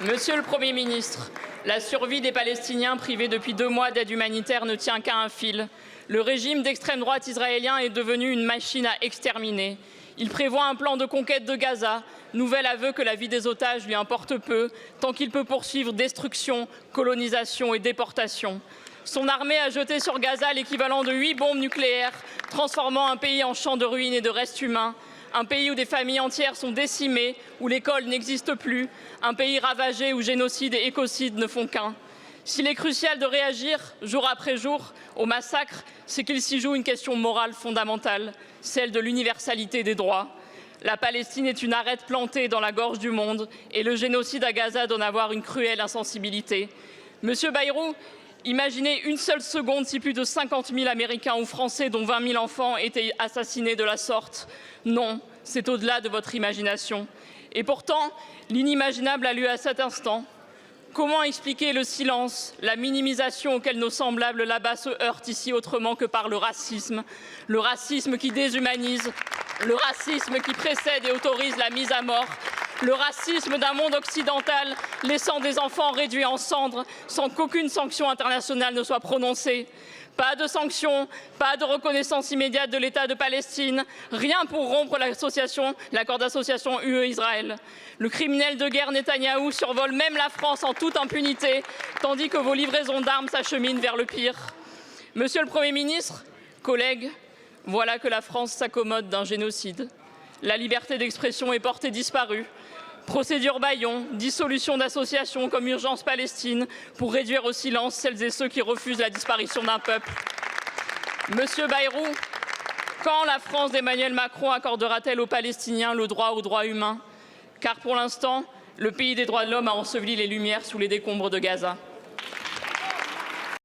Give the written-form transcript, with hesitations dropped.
Monsieur le Premier ministre, la survie des Palestiniens privés depuis 2 mois d'aide humanitaire ne tient qu'à un fil. Le régime d'extrême droite israélien est devenu une machine à exterminer. Il prévoit un plan de conquête de Gaza, nouvel aveu que la vie des otages lui importe peu, tant qu'il peut poursuivre destruction, colonisation et déportation. Son armée a jeté sur Gaza l'équivalent de 8 bombes nucléaires, transformant un pays en champ de ruines et de restes humains. Un pays où des familles entières sont décimées, où l'école n'existe plus, un pays ravagé où génocide et écocide ne font qu'un. S'il est crucial de réagir, jour après jour, au massacre, c'est qu'il s'y joue une question morale fondamentale, celle de l'universalité des droits. La Palestine est une arête plantée dans la gorge du monde et le génocide à Gaza donne à voir une cruelle insensibilité. Monsieur Bayrou, imaginez une seule seconde si plus de 50 000 Américains ou Français, dont 20 000 enfants, étaient assassinés de la sorte. Non, c'est au-delà de votre imagination. Et pourtant, l'inimaginable a lieu à cet instant. Comment expliquer le silence, la minimisation auquel nos semblables là-bas se heurtent ici autrement que par le racisme qui déshumanise, le racisme qui précède et autorise la mise à mort, le racisme d'un monde occidental laissant des enfants réduits en cendres sans qu'aucune sanction internationale ne soit prononcée. Pas de sanctions, pas de reconnaissance immédiate de l'État de Palestine, rien pour rompre l'accord d'association UE-Israël. Le criminel de guerre Netanyahou survole même la France en toute impunité, tandis que vos livraisons d'armes s'acheminent vers le pire. Monsieur le Premier ministre, collègues, voilà que la France s'accommode d'un génocide. La liberté d'expression est portée disparue. Procédure Bayon, dissolution d'associations comme Urgence Palestine pour réduire au silence celles et ceux qui refusent la disparition d'un peuple. Monsieur Bayrou, quand la France d'Emmanuel Macron accordera-t-elle aux Palestiniens le droit aux droits humains? Car pour l'instant, le pays des droits de l'homme a enseveli les lumières sous les décombres de Gaza.